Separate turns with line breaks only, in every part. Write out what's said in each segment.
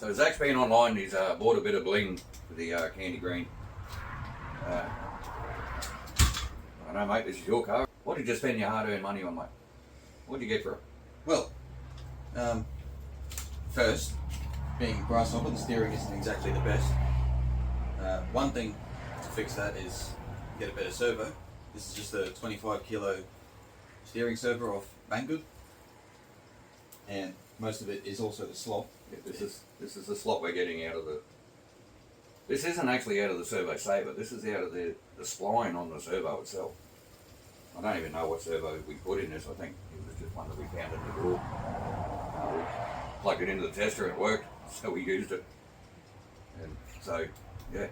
So Zach's been online, he's bought a bit of bling for the candy green. I know, mate, this is your car. What did you spend your hard-earned money on, mate? What did you get for it?
Well, first, being a Grasshopper, the steering isn't exactly the best. One thing to fix that is get a better servo. This is just a 25 kilo steering servo off Banggood, and most of it is also the slot.
Yeah, this is the slot we're getting out of the. This isn't actually out of the servo saver. This is out of the spline on the servo itself. I don't even know what servo we put in this. I think it was just one that we found in the door. We plugged it into the tester and it worked, so we used it. And so, yeah,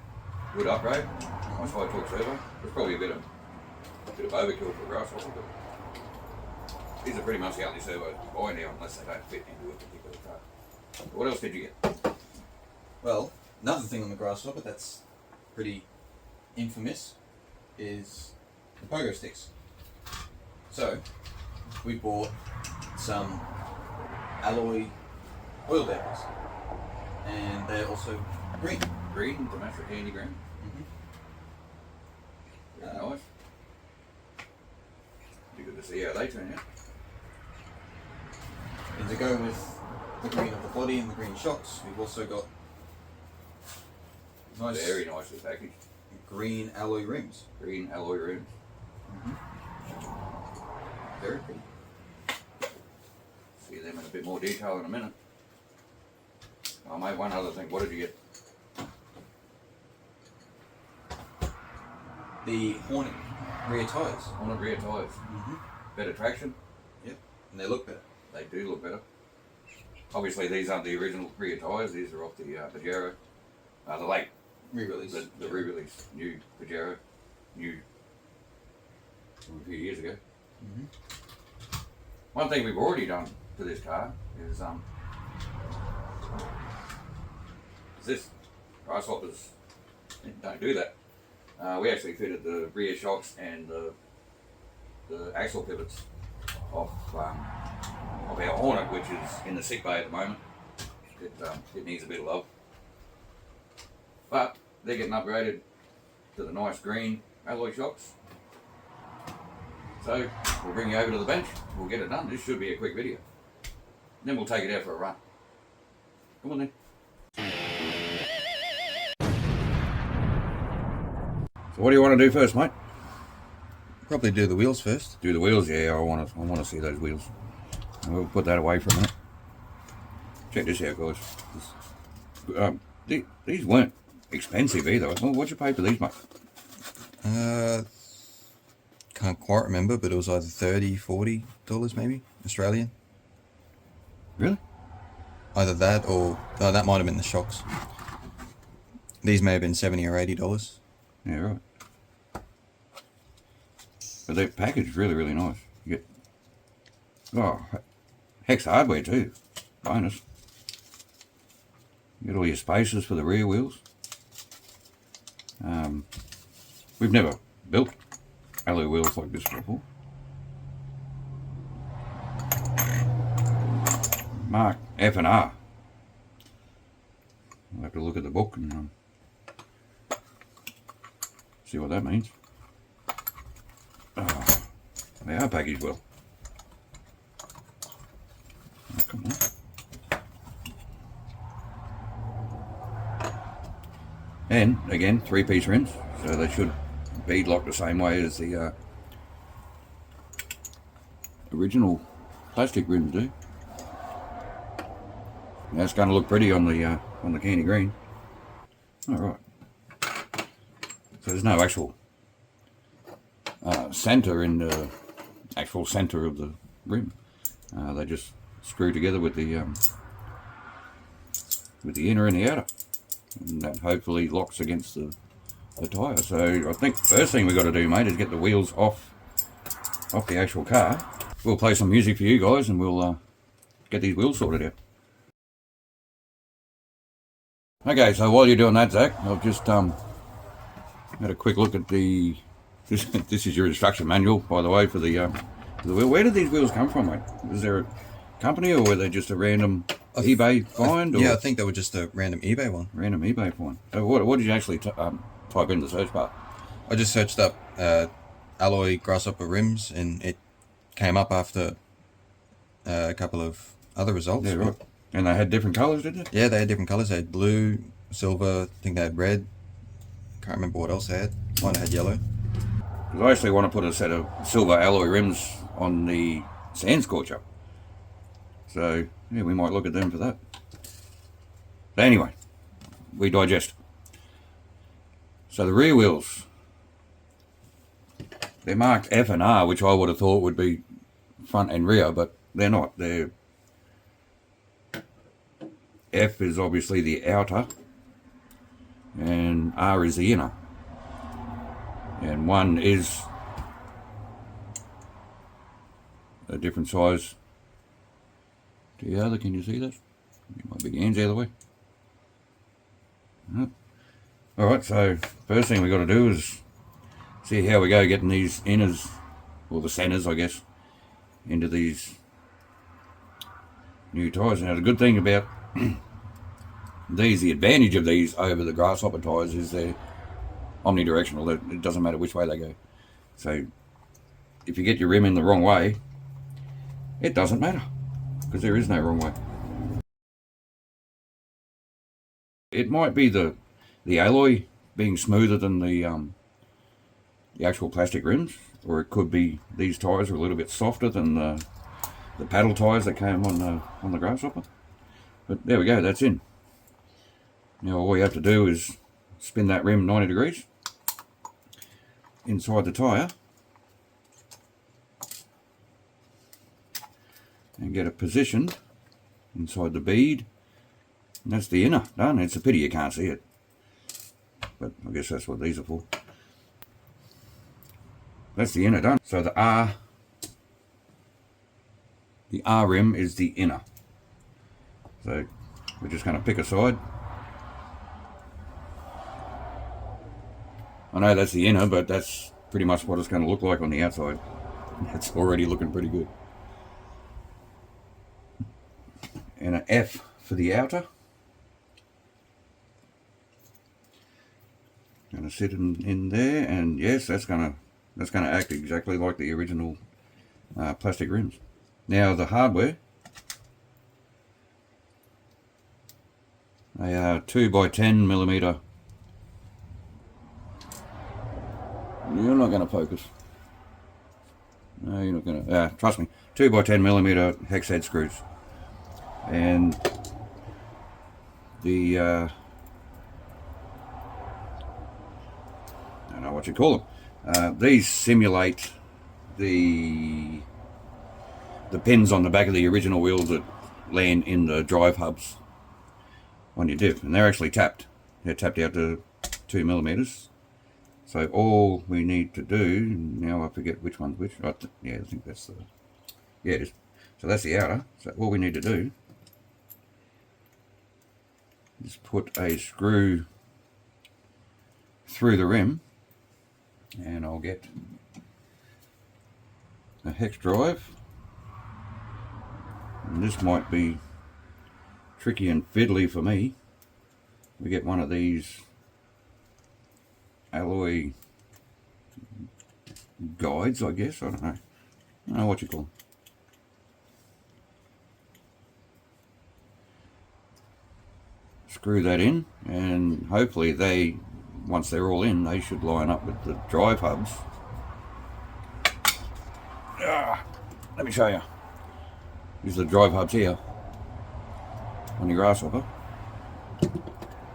good upgrade. Nice high torque servo. There's probably a bit of overkill for Grasshopper, but these are pretty much the only servos you buy now unless they don't fit into a particular car. What else did you get?
Well, another thing on the Grasshopper that's pretty infamous is the pogo sticks. So, we bought some alloy oil dampers, and they're also green.
Green, to match the candy green. Very nice. Be good to see how they turn out.
And to go with the green of the body and the green shocks, we've also got nice,
very nicely packaged.
Green alloy rims.
Green alloy rims. Very pretty. See them in a bit more detail in a minute. Oh mate, one other thing. What did you get?
The Hornet rear tyres.
Hornet rear tyres. Better traction.
Yep, and they look better.
They do look better. Obviously, these aren't the original rear tyres. These are off the Pajero, the late
re-release.
The re-release new Pajero, new from a few years ago. One thing we've already done to this car is this. Grasshoppers don't do that. We actually fitted the rear shocks and the axle pivots of our Hornet, which is in the sick bay at the moment. It needs a bit of love, but they're getting upgraded to the nice green alloy shocks. So we'll bring you over to the bench. We'll get it done. This should be a quick video. Then we'll take it out for a run. Come on then. So what do you want to do first, mate?
Probably do the wheels first.
Do the wheels, yeah. I want to see those wheels. And we'll put that away for a minute. Check this out, guys. These weren't expensive either. What'd you pay for these, mate?
Can't quite remember, but it was either $30, $40 maybe, Australian.
Really?
Either that or that might have been the shocks. These may have been $70 or $80.
Yeah, right. But they're packaged really, really nice. You get hex hardware too. Bonus. You get all your spacers for the rear wheels. We've never built alloy wheels like this before. Mark F and R. I'll have to look at the book and see what that means. Oh, they are packaged well. Oh, come on. And again, 3-piece rims, so they should bead lock the same way as the original plastic rims do. Now it's going to look pretty on the candy green. All right. So there's no actual center in the actual center of the rim. They just screw together with the inner and the outer, and that hopefully locks against the tyre. So I think the first thing we've got to do, mate, is get the wheels off the actual car. We'll play some music for you guys and we'll get these wheels sorted out. Okay, so while you're doing that, Zach, I've just had a quick look at the. This is your instruction manual, by the way, for the wheel. Where did these wheels come from, mate? Was there a company or were they just a random eBay find?
Yeah,
Or
I think they were just a random eBay one.
random eBay find. So what did you actually type in the search bar?
I just searched up alloy Grasshopper rims, and it came up after a couple of other results.
Yeah, right. And they had different colours, did they?
Yeah, they had different colours. They had blue, silver, I think they had red. Can't remember what else they had. Might have had yellow.
Because I actually want to put a set of silver alloy rims on the sand scorcher. So, yeah, we might look at them for that. But anyway, we digest. So the rear wheels, they're marked F and R, which I would have thought would be front and rear, but they're not. They're F is obviously the outer, and R is the inner. And one is a different size to the other. Can you see that? Get my big hands out of the way. Yep. Alright, so first thing we got to do is see how we go getting these inners, or the centers I guess, into these new tyres. Now the good thing about these, the advantage of these over the Grasshopper tyres is they're omnidirectional. It doesn't matter which way they go. So if you get your rim in the wrong way, it doesn't matter, because there is no wrong way. It might be the alloy being smoother than the actual plastic rims, or it could be these tyres are a little bit softer than the paddle tyres that came on the Grasshopper. But there we go, that's in. Now all we have to do is spin that rim 90 degrees inside the tyre and get it positioned inside the bead. And that's the inner done. It's a pity you can't see it, but I guess that's what these are for. That's the inner done. So the R rim is the inner. So we're just going to pick a side. I know that's the inner, but that's pretty much what it's going to look like on the outside. It's already looking pretty good. And an F for the outer. Going to sit in there, and yes, that's going to act exactly like the original plastic rims. Now the hardware, they are 2x10mm. You're not going to focus. No, you're not going to. Trust me, 2x10mm hex head screws, and the I don't know what you call them. These simulate the pins on the back of the original wheels that land in the drive hubs on your diff, and they're actually tapped. They're tapped out to 2mm. So all we need to do, now I forget which one's which. Yeah, I think that's the, yeah it is. So that's the outer. So all we need to do is put a screw through the rim, and I'll get a hex drive. And this might be tricky and fiddly for me. We get one of these alloy guides, I guess. I don't know what you call them. Screw that in, and hopefully once they're all in, they should line up with the drive hubs. Let me show you. These are the drive hubs here on your Grasshopper.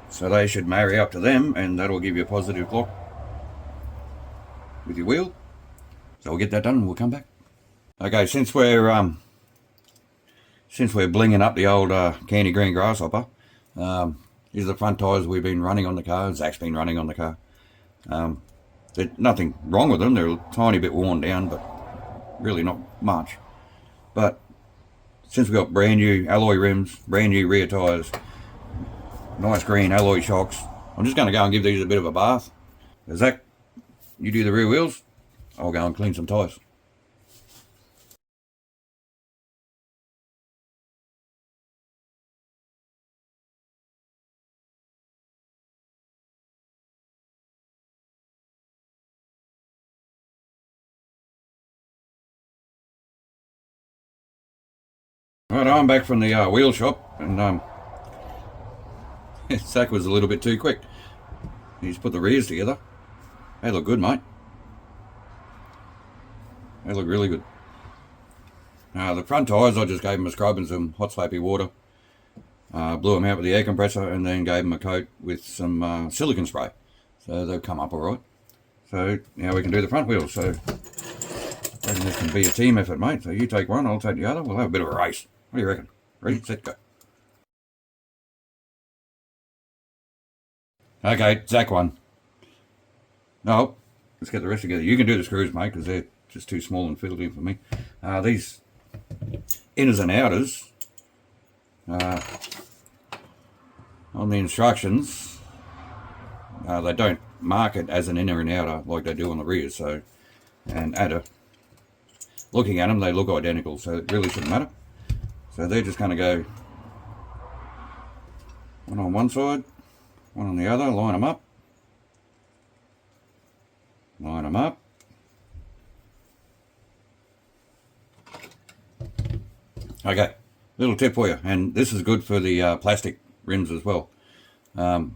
So they should marry up to them, and that'll give you a positive lock with your wheel. So we'll get that done and we'll come back. Okay, since we're blinging up the old candy green Grasshopper, these are the front tyres we've been running on the car. Zach's been running on the car. There's nothing wrong with them. They're a tiny bit worn down, but really not much. But since we've got brand new alloy rims, brand new rear tyres, nice green alloy shocks, I'm just going to go and give these a bit of a bath. Zach, you do the rear wheels, I'll go and clean some tyres. Right, I'm back from the wheel shop, and Zach was a little bit too quick. He's put the rears together. They look good, mate. They look really good. The front tyres, I just gave them a scrub and some hot soapy water. Blew them out with the air compressor and then gave them a coat with some silicone spray. So they'll come up alright. So now we can do the front wheels. So I reckon this can be a team effort, mate. So you take one, I'll take the other. We'll have a bit of a race. What do you reckon? Ready, set, go. Okay, Zach won. No, let's get the rest together. You can do the screws, mate, because they're just too small and fiddly for me. These inners and outers, on the instructions, they don't mark it as an inner and outer like they do on the rear. So, and looking at them, they look identical, so it really shouldn't matter. So they're just going to go one on one side, one on the other, line them up. Line them up. Okay, little tip for you, and this is good for the plastic rims as well. I've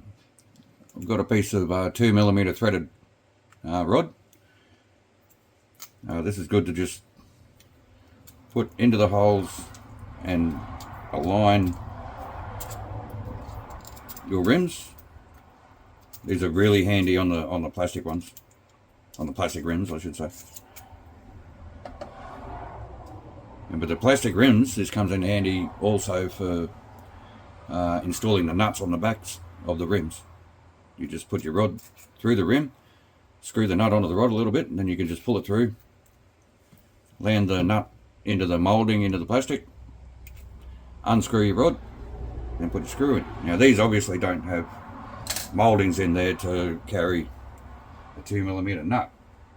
got a piece of 2mm threaded rod. This is good to just put into the holes and align your rims. These are really handy on the plastic ones, on the plastic rims, I should say. And with the plastic rims, this comes in handy also for installing the nuts on the backs of the rims. You just put your rod through the rim, screw the nut onto the rod a little bit, and then you can just pull it through, land the nut into the moulding, into the plastic, unscrew your rod, then put your screw in. Now these obviously don't have mouldings in there to carry a 2mm nut.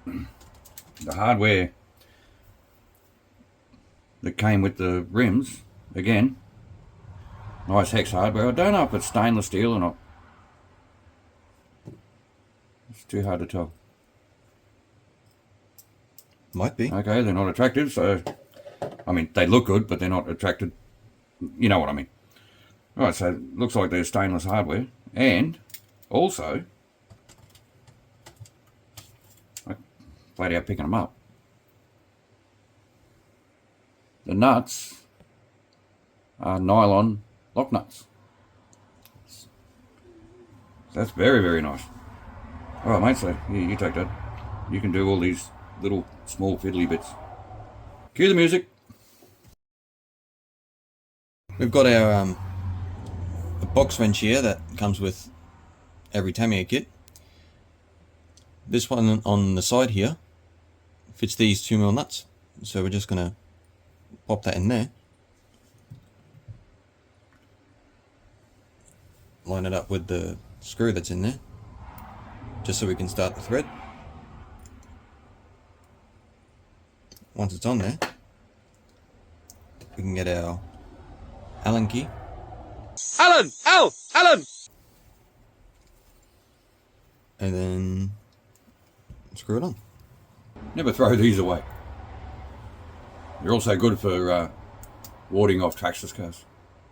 The hardware that came with the rims, again, nice hex hardware. I don't know if it's stainless steel or not. It's too hard to tell.
Might be.
Okay, they're not attractive, so I mean they look good, but they're not attractive. You know what I mean. Right, so it looks like they're stainless hardware, and also flat out picking them up. The nuts are nylon lock nuts. So that's very, very nice. All right, mate, so you take that. You can do all these little small fiddly bits. Cue the music.
We've got our a box wrench here that comes with every Tamiya kit. This one on the side here fits these 2mm nuts. So we're just going to pop that in there. Line it up with the screw that's in there, just so we can start the thread. Once it's on there, we can get our Allen key. Allen! And then screw it on.
Never throw these away. They're also good for warding off trackless cars.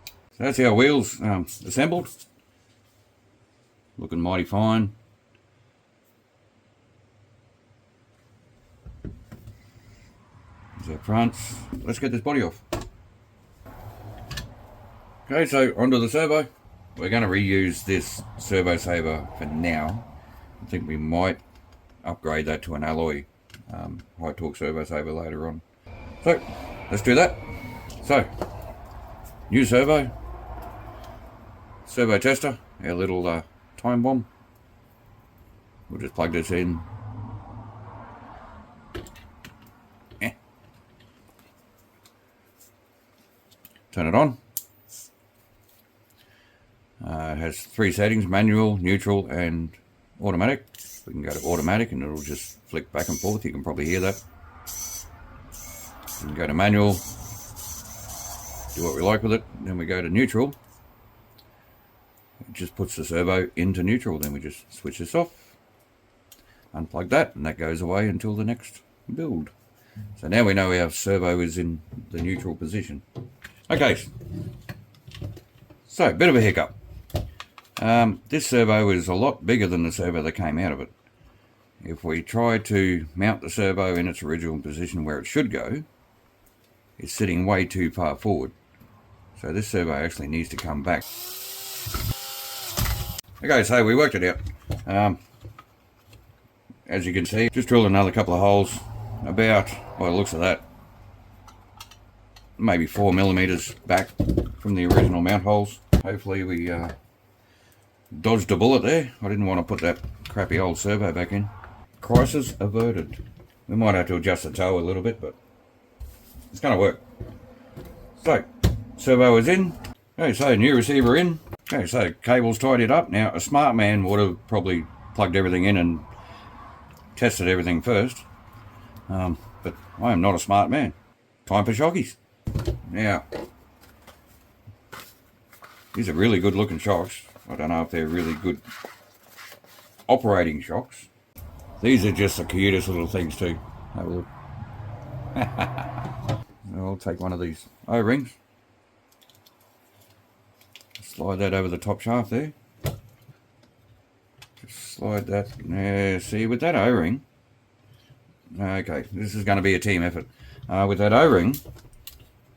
So that's our wheels assembled. Looking mighty fine. There's our fronts. Let's get this body off. Okay, so onto the servo. We're going to reuse this servo saver for now. I think we might upgrade that to an alloy high torque servo saver later on. So let's do that. So new servo tester, our little time bomb. We'll just plug this in. Turn it on. It has 3 settings: manual, neutral, and automatic. We can go to automatic and it'll just flick back and forth. You can probably hear that. We can go to manual, do what we like with it. Then we go to neutral. It just puts the servo into neutral. Then we just switch this off, unplug that, and that goes away until the next build. So now we know our servo is in the neutral position. Okay, so bit of a hiccup. This servo is a lot bigger than the servo that came out of it. If we try to mount the servo in its original position where it should go, it's sitting way too far forward. So this servo actually needs to come back. Okay, so we worked it out. As you can see, just drilled another couple of holes, about, by the looks of that, maybe 4 millimeters back from the original mount holes. Hopefully we dodged a bullet there. I didn't want to put that crappy old servo back in. Crisis averted. We might have to adjust the toe a little bit, but it's going to work. So, servo is in. Okay, so new receiver in. Okay, so cable's tied it up. Now, a smart man would have probably plugged everything in and tested everything first. But I am not a smart man. Time for shockies. Now, these are really good looking shocks. I don't know if they're really good operating shocks. These are just the cutest little things too. Have a look. I'll take one of these O-rings. Slide that over the top shaft there. Just slide that. There, see, with that O-ring. Okay, this is going to be a team effort. With that O-ring,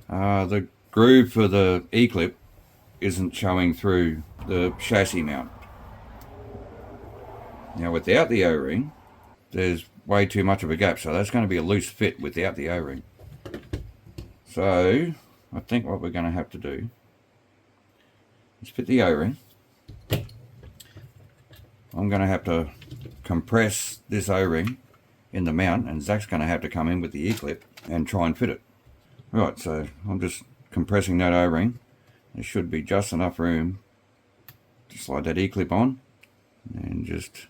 the groove for the E-clip isn't showing through the chassis mount. Now without the O-ring, there's way too much of a gap, so that's going to be a loose fit without the O-ring. So I think what we're going to have to do is fit the O-ring. I'm going to have to compress this O-ring in the mount, and Zach's going to have to come in with the E-clip and try and fit it. Right, so I'm just compressing that O-ring. There should be just enough room to slide that E-clip on, and just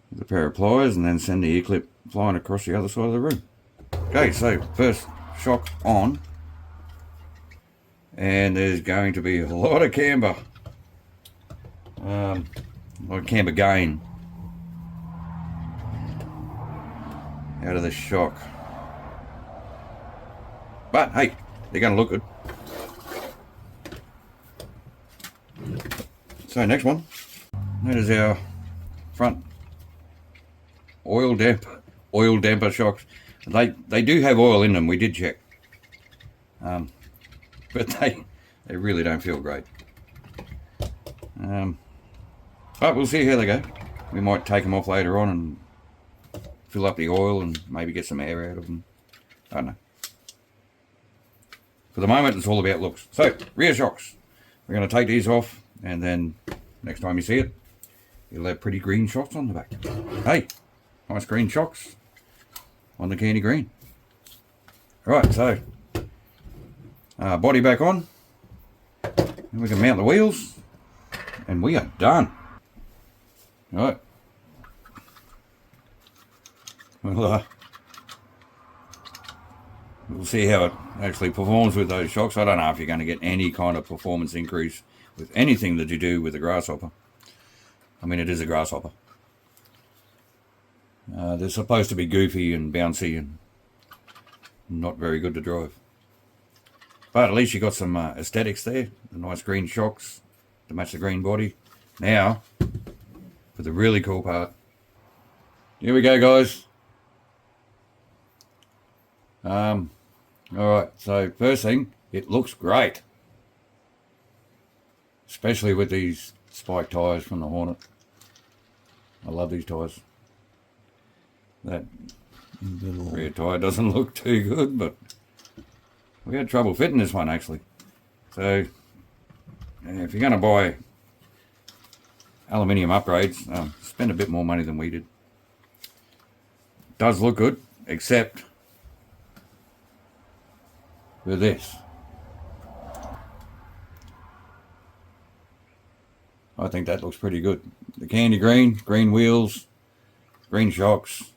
with a pair of pliers, and then send the E-clip flying across the other side of the room. Okay, so first shock on, and there's going to be a lot of camber, a lot of camber gain out of the shock. But hey, they're going to look good. So next one, that is our front oil damper shocks. They do have oil in them. We did check, but they really don't feel great. But we'll see how they go. We might take them off later on and fill up the oil and maybe get some air out of them. I don't know. For the moment, it's all about looks. So rear shocks, we're going to take these off, and then next time you see it, it'll have pretty green shocks on the back. Hey, nice green shocks on the candy green. Right, so body back on, and we can mount the wheels, and we are done. All right. Well, we'll see how it actually performs with those shocks. I don't know if you're going to get any kind of performance increase with anything that you do with a Grasshopper. I mean, it is a Grasshopper. They're supposed to be goofy and bouncy and not very good to drive. But at least you got some aesthetics there. The nice green shocks to match the green body. Now, for the really cool part. Here we go, guys. Alright, so first thing, it looks great. Especially with these spike tyres from the Hornet. I love these tyres. That rear tyre doesn't look too good, but we had trouble fitting this one actually. So if you're going to buy aluminium upgrades, spend a bit more money than we did. Does look good, except for this. I think that looks pretty good. The candy green, green wheels, green shocks.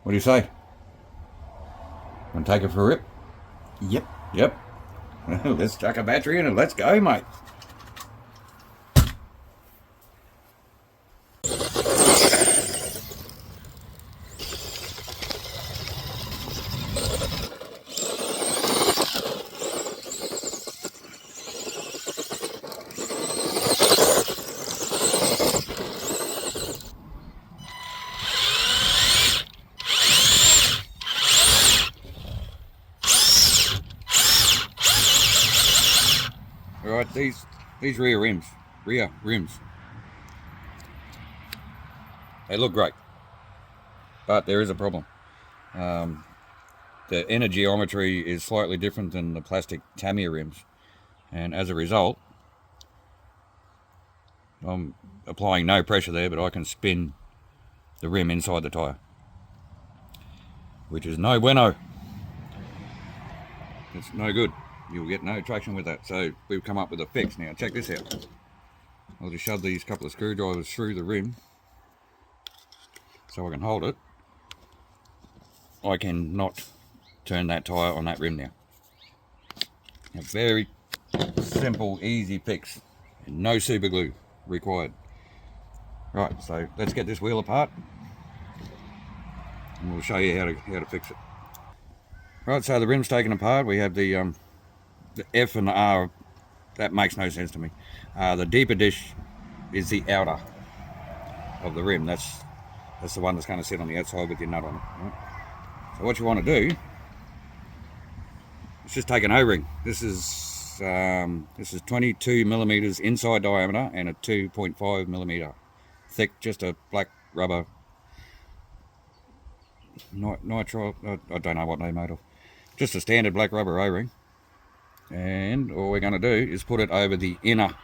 What do you say? Want to take it for a rip?
Yep.
Yep. Let's chuck a battery in and let's go, mate. Alright, these rear rims, they look great, but there is a problem. The inner geometry is slightly different than the plastic Tamiya rims, and as a result, I'm applying no pressure there, but I can spin the rim inside the tyre, which is no bueno. It's no good. You'll get no traction with that. So we've come up with a fix. Now check this out. I'll just shove these couple of screwdrivers through the rim so I can hold it. I can not turn that tyre on that rim now. A very simple, easy fix. No super glue required. Right, so let's get this wheel apart and we'll show you how to fix it. Right, so the rim's taken apart. We have the F and the R. That makes no sense to me. The deeper dish is the outer of the rim. That's the one that's going to sit on the outside with your nut on it. Right? So what you want to do is just take an O-ring. This is 22 millimeters inside diameter and a 2.5 millimeter thick, just a black rubber nitrile. I don't know what they're made of. Just a standard black rubber O-ring. And all we're going to do is put it over the inner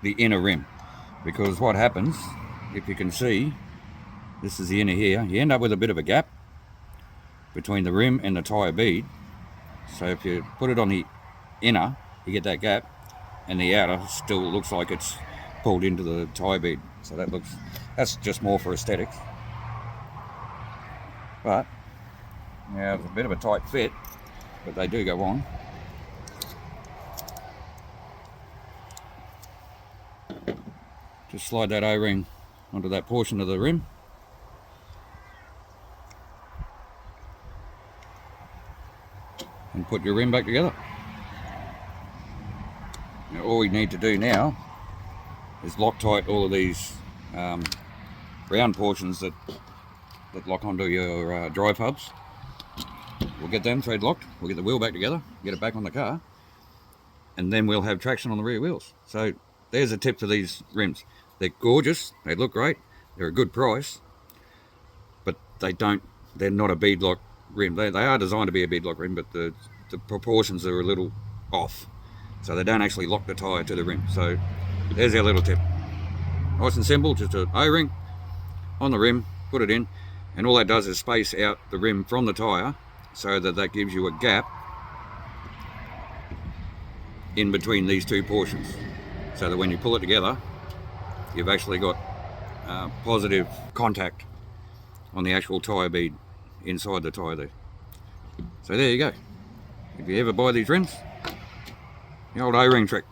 rim, because what happens, if you can see, this is the inner here, you end up with a bit of a gap between the rim and the tyre bead. So if you put it on the inner, you get that gap, and the outer still looks like it's pulled into the tyre bead. So that's just more for aesthetics. But now it's a bit of a tight fit, but they do go on. Just slide that O-ring onto that portion of the rim. And put your rim back together. Now all we need to do now is Loctite all of these round portions that lock onto your drive hubs. We'll get them thread locked, we'll get the wheel back together, get it back on the car, and then we'll have traction on the rear wheels. So there's a tip for these rims. They're gorgeous, they look great, they're a good price, but they're not a beadlock rim. They are designed to be a beadlock rim, but the proportions are a little off. So they don't actually lock the tyre to the rim. So there's our little tip. Nice and simple, just an O-ring on the rim, put it in, and all that does is space out the rim from the tyre so that gives you a gap in between these two portions. So that when you pull it together, you've actually got positive contact on the actual tyre bead inside the tyre there. So there you go. If you ever buy these rims, the old O-ring trick.